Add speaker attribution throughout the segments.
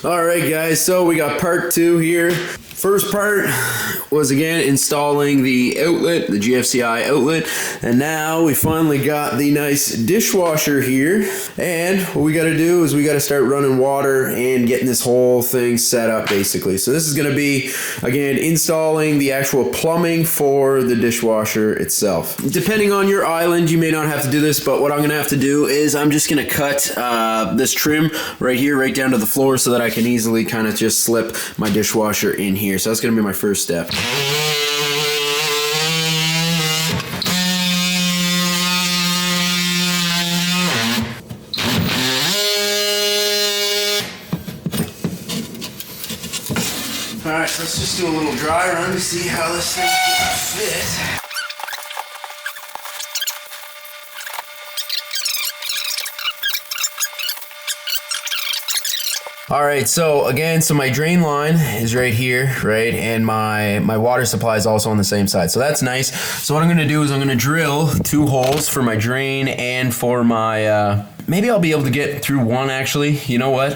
Speaker 1: All right, guys, so we got part 2 here. First part was, again, installing the outlet, the GFCI outlet, and now we finally got the nice dishwasher here. And what we got to do is we got to start running water and getting this whole thing set up, basically. So this is going to be, again, installing the actual plumbing for the dishwasher itself. Depending on your island, you may not have to do this, but what I'm going to have to do is I'm just going to cut this trim right here, right down to the floor, so that I can easily kind of just slip my dishwasher in here. So that's going to be my first step. Alright, so let's just do a little dry run to see how this thing's going to fit. All right, so again, my drain line is right here, right? And my water supply is also on the same side. So that's nice. So what I'm gonna do is I'm gonna drill 2 holes for my drain and for my, maybe I'll be able to get through one actually. You know what?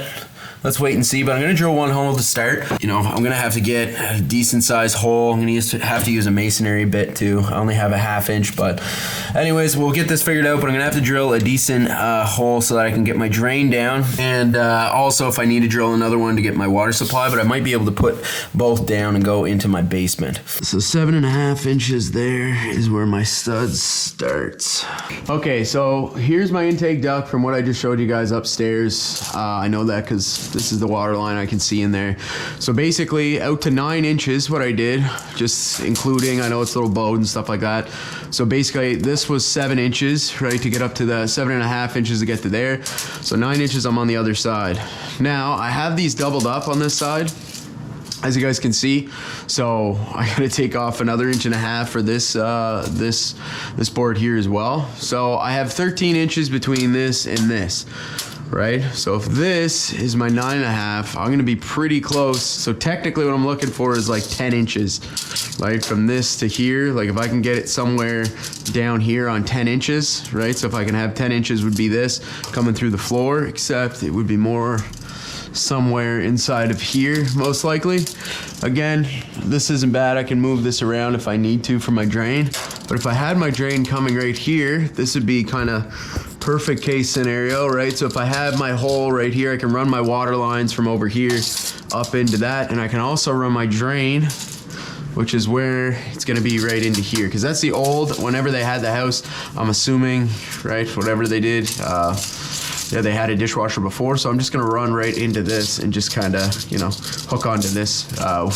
Speaker 1: Let's wait and see, but I'm gonna drill 1 hole to start. You know, I'm gonna have to get a decent sized hole. I'm gonna have to use a masonry bit too. I only have a 1/2 inch, but anyways, we'll get this figured out, but I'm gonna have to drill a decent hole so that I can get my drain down. And also if I need to drill another one to get my water supply, but I might be able to put both down and go into my basement. So 7.5 inches there is where my stud starts. Okay, so here's my intake duct from what I just showed you guys upstairs. I know that because this is the water line I can see in there. So basically out to 9 inches what I did, just including, I know it's a little bowed and stuff like that. So basically this was 7 inches, right, to get up to the 7.5 inches to get to there. So 9 inches I'm on the other side. Now I have these doubled up on this side, as you guys can see. So I gotta take off another 1.5 inches for this this board here as well. So I have 13 inches between this and this. Right, so if this is my 9.5, I'm gonna be pretty close. So technically what I'm looking for is like 10 inches, right, from this to here. Like if I can get it somewhere down here on 10 inches, right? So if I can have 10 inches would be this coming through the floor, except it would be more somewhere inside of here, most likely. Again, this isn't bad. I can move this around if I need to for my drain. But if I had my drain coming right here, this would be kind of perfect case scenario, right? So if I have my hole right here, I can run my water lines from over here up into that, and I can also run my drain, which is where it's gonna be right into here, because that's the old, whenever they had the house, I'm assuming, right, whatever they did, yeah, they had a dishwasher before, so I'm just gonna run right into this and just kind of, you know, hook onto this,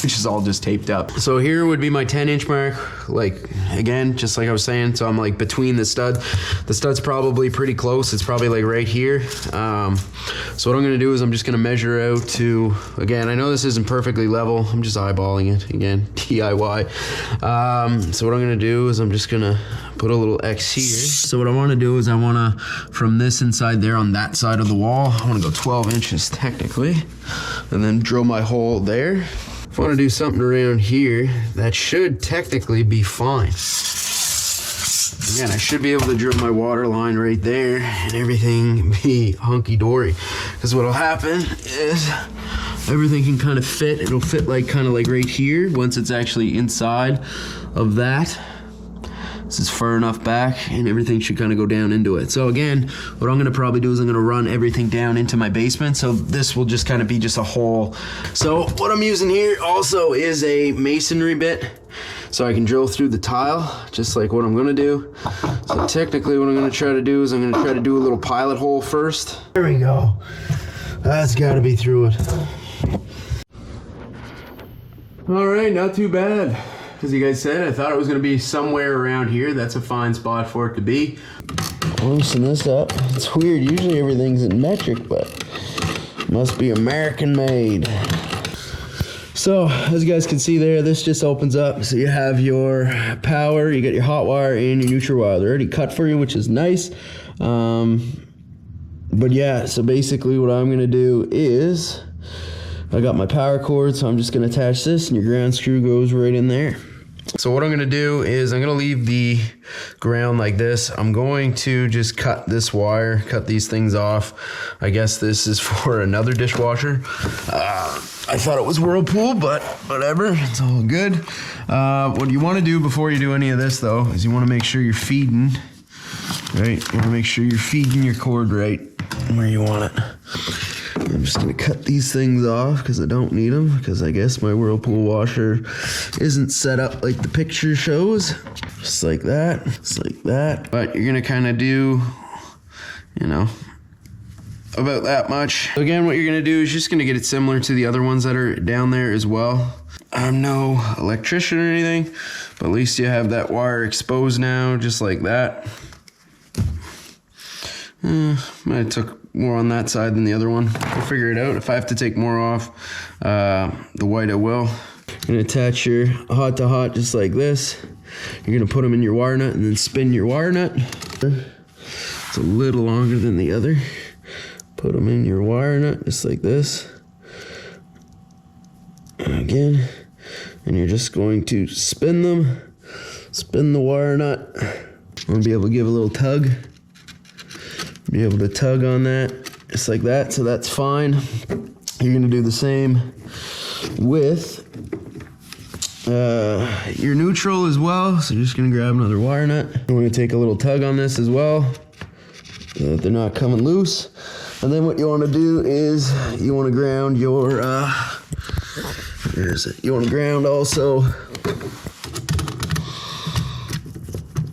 Speaker 1: which is all just taped up. So here would be my 10-inch mark, like, again, just like I was saying, so I'm like between the stud. The stud's probably pretty close. It's probably like right here. So what I'm gonna do is I'm just gonna measure out to, again, I know this isn't perfectly level. I'm just eyeballing it, again, DIY. So what I'm gonna do is I'm just gonna put a little X here. So what I wanna do is I wanna, from this inside there on that side of the wall, I wanna go 12 inches technically, and then drill my hole there. If I wanna do something around here, that should technically be fine. Again, I should be able to drill my water line right there and everything be hunky-dory. Because what'll happen is everything can kind of fit. It'll fit like kind of like right here once it's actually inside of that. This is far enough back and everything should kind of go down into it. So again, what I'm gonna probably do is I'm gonna run everything down into my basement. So this will just kind of be just a hole. So what I'm using here also is a masonry bit. So I can drill through the tile, just like what I'm gonna do. So technically what I'm gonna try to do is I'm gonna try to do a little pilot hole first. There we go. That's gotta be through it. All right, not too bad. As you guys said, I thought it was gonna be somewhere around here. That's a fine spot for it to be. Loosen this up. It's weird, usually everything's in metric, but must be American made. So, as you guys can see there, this just opens up. So you have your power, you got your hot wire and your neutral wire. They're already cut for you, which is nice. But yeah, so basically what I'm gonna do is, I got my power cord, so I'm just gonna attach this and your ground screw goes right in there. So what I'm gonna do is I'm gonna leave the ground like this. I'm going to just cut this wire, cut these things off. I guess this is for another dishwasher. I thought it was Whirlpool, but whatever, it's all good. What you wanna do before you do any of this though, is you wanna make sure you're feeding, right? You wanna make sure you're feeding your cord right where you want it. I'm just gonna cut these things off because I don't need them, because I guess my Whirlpool washer isn't set up like the picture shows. Just like that, just like that. But you're gonna kind of do, you know, about that much. So again, what you're gonna do is just gonna get it similar to the other ones that are down there as well. I'm no electrician or anything, but at least you have that wire exposed now, just like that. Might have took more on that side than the other one. We'll figure it out. If I have to take more off the white, I will. You're gonna attach your hot to hot just like this. You're gonna put them in your wire nut and then spin your wire nut. It's a little longer than the other. Put them in your wire nut just like this. And again, and you're just going to spin them. Spin the wire nut. I'm gonna be able to give a little tug. Be able to tug on that just like that, so that's fine. You're gonna do the same with your neutral as well. So you're just gonna grab another wire nut. I'm gonna take a little tug on this as well, so that they're not coming loose. And then what you wanna do is you wanna ground your, where is it? You wanna ground also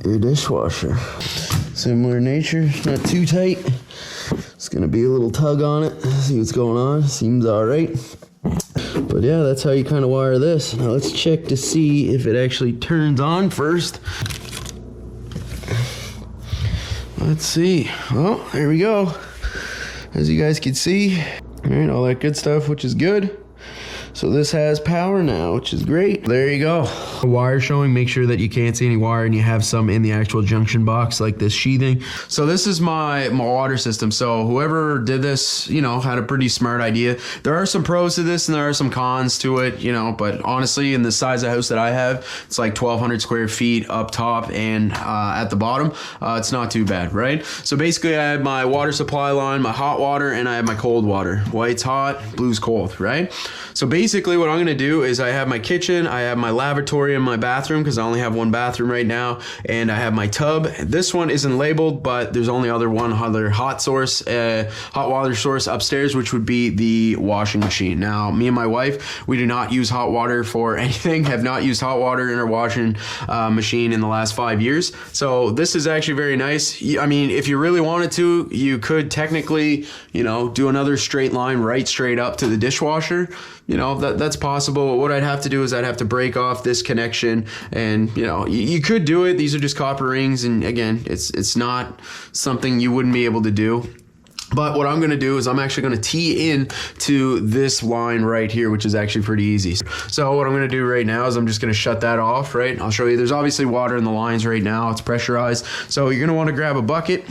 Speaker 1: your dishwasher. Similar nature, not too tight. It's gonna be a little tug on it, see what's going on. Seems all right. But yeah, that's how you kind of wire this. Now let's check to see if it actually turns on first. Let's see. Well, there we go. As you guys can see, all right, all that good stuff, which is good. So this has power now, which is great. There you go. The wire showing, make sure that you can't see any wire and you have some in the actual junction box like this sheathing. So this is my water system. So whoever did this, you know, had a pretty smart idea. There are some pros to this and there are some cons to it, you know, but honestly, in the size of house that I have, it's like 1,200 square feet up top and at the bottom, it's not too bad, right? So basically I have my water supply line, my hot water, and I have my cold water. White's hot, blue's cold, right? So basically what I'm gonna do is I have my kitchen, I have my lavatory and my bathroom, because I only have one bathroom right now, and I have my tub. This one isn't labeled, but there's only one other hot water source upstairs, which would be the washing machine. Now, me and my wife, we do not use hot water for anything, have not used hot water in our washing machine in the last 5 years. So this is actually very nice. I mean, if you really wanted to, you could technically, you know, do another straight line right straight up to the dishwasher. You know, that's possible. But what I'd have to do is I'd have to break off this connection, and you know, you could do it. These are just copper rings, and again, it's not something you wouldn't be able to do. But what I'm gonna do is I'm actually gonna tee in to this line right here, which is actually pretty easy. So what I'm gonna do right now is I'm just gonna shut that off, right? I'll show you, there's obviously water in the lines right now, it's pressurized. So you're gonna wanna grab a bucket.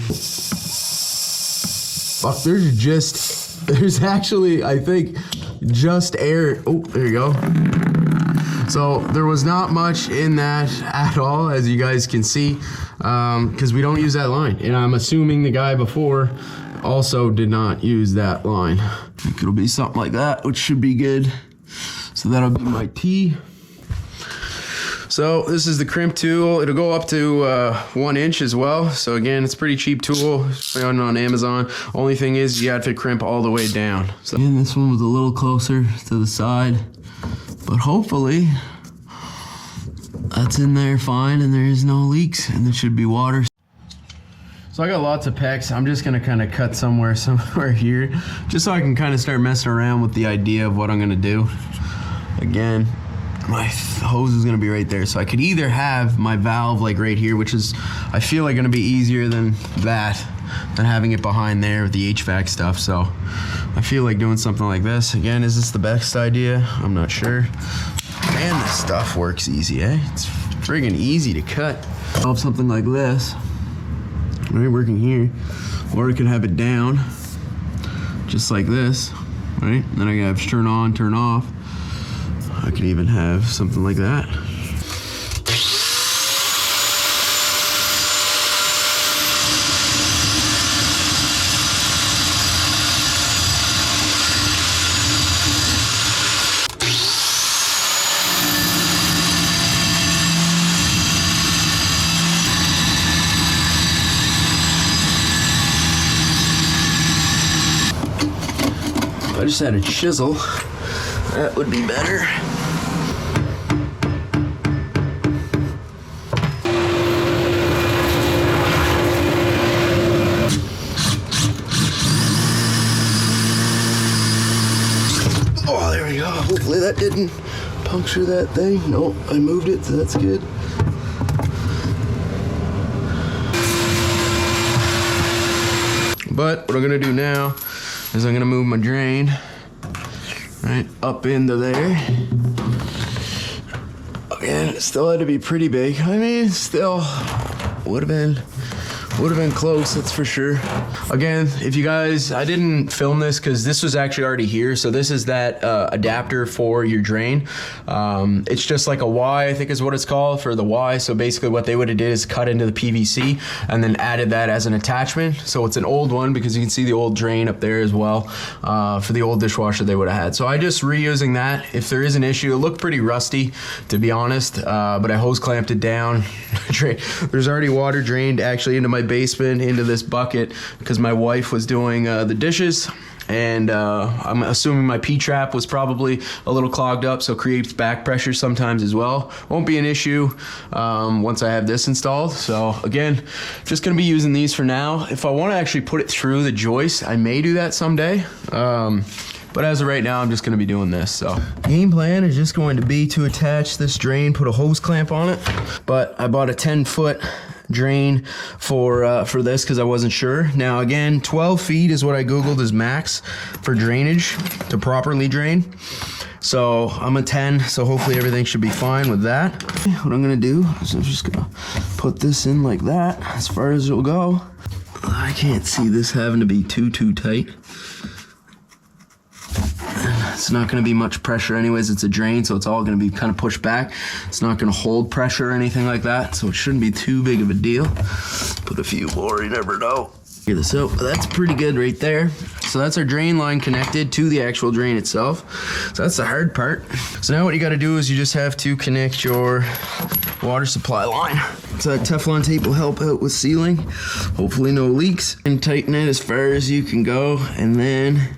Speaker 1: Fuck, there's actually, I think, just air. Oh, there you go. So there was not much in that at all, as you guys can see, because we don't use that line. And I'm assuming the guy before also did not use that line. I think it'll be something like that, which should be good. So that'll be my tee. So this is the crimp tool. It'll go up to 1 inch as well. So again, it's a pretty cheap tool. Found it on Amazon. Only thing is you have to crimp all the way down. So and this one was a little closer to the side, but hopefully that's in there fine and there is no leaks and there should be water. So I got lots of pecs. I'm just gonna kind of cut somewhere here, just so I can kind of start messing around with the idea of what I'm gonna do. Again, my hose is gonna be right there. So I could either have my valve like right here, which is, I feel like gonna be easier than that, than having it behind there with the HVAC stuff. So I feel like doing something like this. Again, is this the best idea? I'm not sure. Man, this stuff works easy, eh? It's friggin' easy to cut. I'll have something like this, right, working here. Or I could have it down, just like this, right? And then I have turn on, turn off. I could even have something like that. I just had a chisel. That would be better. Oh, there we go. Hopefully that didn't puncture that thing. Nope, I moved it, so that's good. But what I'm gonna do now is I'm gonna move my drain right up into there. Again, it still had to be pretty big. I mean, still would have been close, that's for sure. Again, if you guys, I didn't film this because this was actually already here. So this is that adapter for your drain. It's just like a Y, I think is what it's called, for the Y. So basically what they would have did is cut into the PVC and then added that as an attachment. So it's an old one because you can see the old drain up there as well. For the old dishwasher they would have had. So I just reusing that. If there is an issue, it looked pretty rusty to be honest, but I hose clamped it down. There's already water drained actually into my basement, into this bucket, because my wife was doing the dishes, and I'm assuming my P-trap was probably a little clogged up, so creates back pressure sometimes as well. Won't be an issue once I have this installed. So again, just gonna be using these for now. If I want to actually put it through the joist, I may do that someday. But as of right now, I'm just gonna be doing this. So game plan is just going to be to attach this drain, put a hose clamp on it. But I bought a 10-foot drain for this because I wasn't sure. Now again, 12 feet is what I googled is max for drainage to properly drain. So I'm a 10, so hopefully everything should be fine with that. What I'm gonna do is I'm just gonna put this in like that as far as it'll go. I can't see this having to be too tight. It's not going to be much pressure anyways. It's a drain, so it's all going to be kind of pushed back. It's not going to hold pressure or anything like that, so it shouldn't be too big of a deal. Put a few more, you never know. Get this out. That's pretty good right there. So that's our drain line connected to the actual drain itself. So that's the hard part. So now what you got to do is you just have to connect your water supply line. So that Teflon tape will help out with sealing. Hopefully no leaks. And tighten it as far as you can go. And then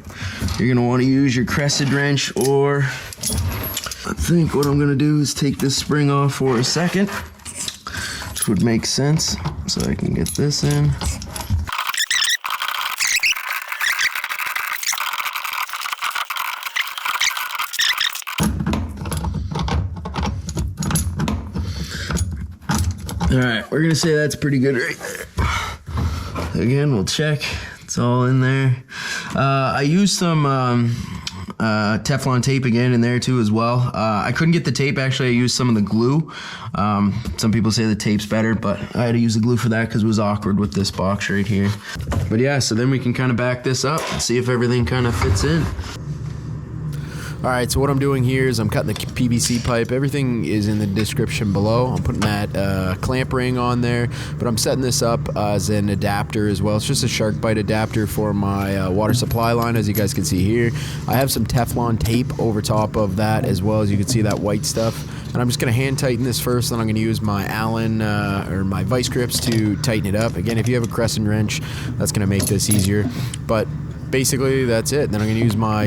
Speaker 1: you're gonna want to use your crescent wrench, or I think what I'm gonna do is take this spring off for a second, which would make sense. So I can get this in. All right, we're gonna say that's pretty good right there. Again, we'll check. It's all in there. I used some Teflon tape again in there too as well. I couldn't get the tape, actually I used some of the glue. Some people say the tape's better, but I had to use the glue for that because it was awkward with this box right here. But yeah, so then we can kind of back this up and see if everything kind of fits in. All right, so what I'm doing here is I'm cutting the PVC pipe. Everything is in the description below. I'm putting that clamp ring on there, but I'm setting this up as an adapter as well. It's just a shark bite adapter for my water supply line, as you guys can see here. I have some Teflon tape over top of that as well, as you can see that white stuff. And I'm just gonna hand tighten this first, then I'm gonna use my Allen or my vice grips to tighten it up. Again, if you have a crescent wrench, that's gonna make this easier. But basically that's it. Then I'm gonna use my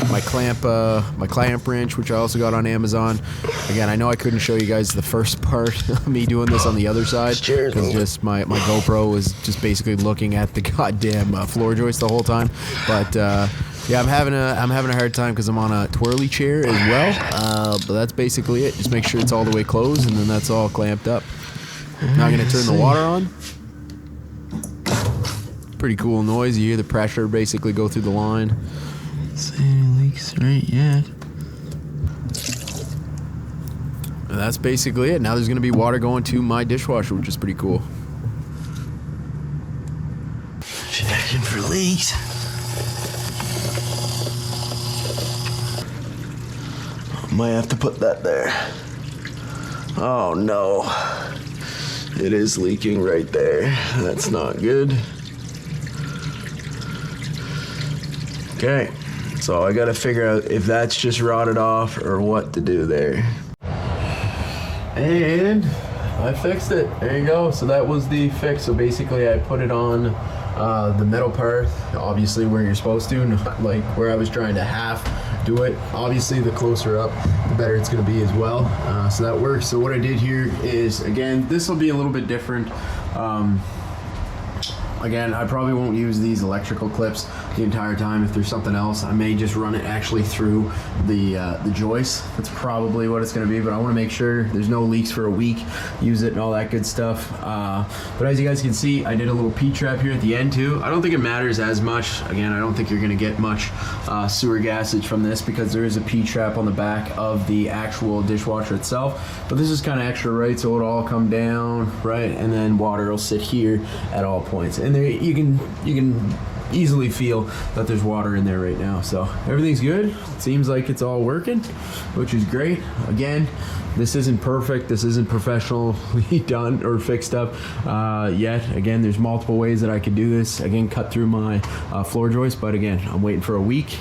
Speaker 1: my clamp wrench, which I also got on Amazon. Again, I know I couldn't show you guys the first part of me doing this on the other side because just my GoPro was just basically looking at the goddamn floor joist the whole time. But yeah, I'm having a hard time because I'm on a twirly chair as well. But that's basically it. Just make sure it's all the way closed, and then that's all clamped up. Now I'm gonna turn the water on. Pretty cool noise. You hear the pressure basically go through the line. See any leaks right yet. And that's basically it. Now there's gonna be water going to my dishwasher, which is pretty cool. Checking for leaks. Might have to put that there. Oh no. It is leaking right there. That's not good. Okay, so I gotta figure out if that's just rotted off or what to do there. And I fixed it. There you go. So that was the fix. So basically I put it on the metal part, obviously where you're supposed to, not like where I was trying to half do it. Obviously the closer up, the better it's going to be as well. So that works. So what I did here is, again, this will be a little bit different. Again, I probably won't use these electrical clips the entire time. If there's something else, I may just run it actually through the joist. That's probably what it's going to be, but I want to make sure there's no leaks for a week, use it and all that good stuff. But as you guys can see, I did a little P-trap here at the end too. I don't think it matters as much. Again, I don't think you're going to get much sewer gassage from this because there is a P-trap on the back of the actual dishwasher itself. But this is kind of extra, right? So it'll all come down, right? And then water will sit here at all points. And there you can easily feel that there's water in there right now. So everything's good. It seems like it's all working, which is great. Again, this isn't perfect. This isn't professionally done or fixed up yet. Again, there's multiple ways that I could do this. Again, cut through my floor joist, but again, I'm waiting for a week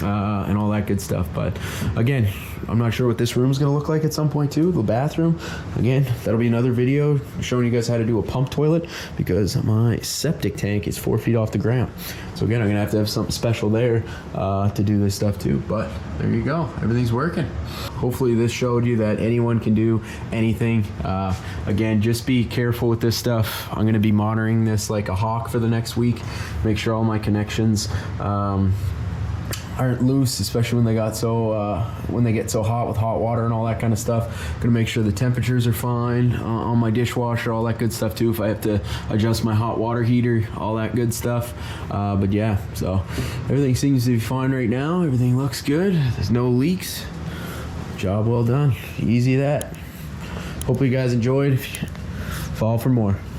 Speaker 1: and all that good stuff. But again, I'm not sure what this room is going to look like at some point too. The bathroom, again, that'll be another video showing you guys how to do a pump toilet because my septic tank is 4 feet off the ground. So again, I'm gonna have to have something special there to do this stuff too. But there you go, everything's working. Hopefully this showed you that anyone can do anything. Again, just be careful with this stuff. I'm gonna be monitoring this like a hawk for the next week. Make sure all my connections aren't loose, especially when they got so when they get so hot with hot water and all that kind of stuff. Gonna make sure the temperatures are fine on my dishwasher, all that good stuff too. If I have to adjust my hot water heater, all that good stuff. But yeah, so everything seems to be fine right now. Everything looks good. There's no leaks. Job well done. Easy that. Hope you guys enjoyed. Follow for more.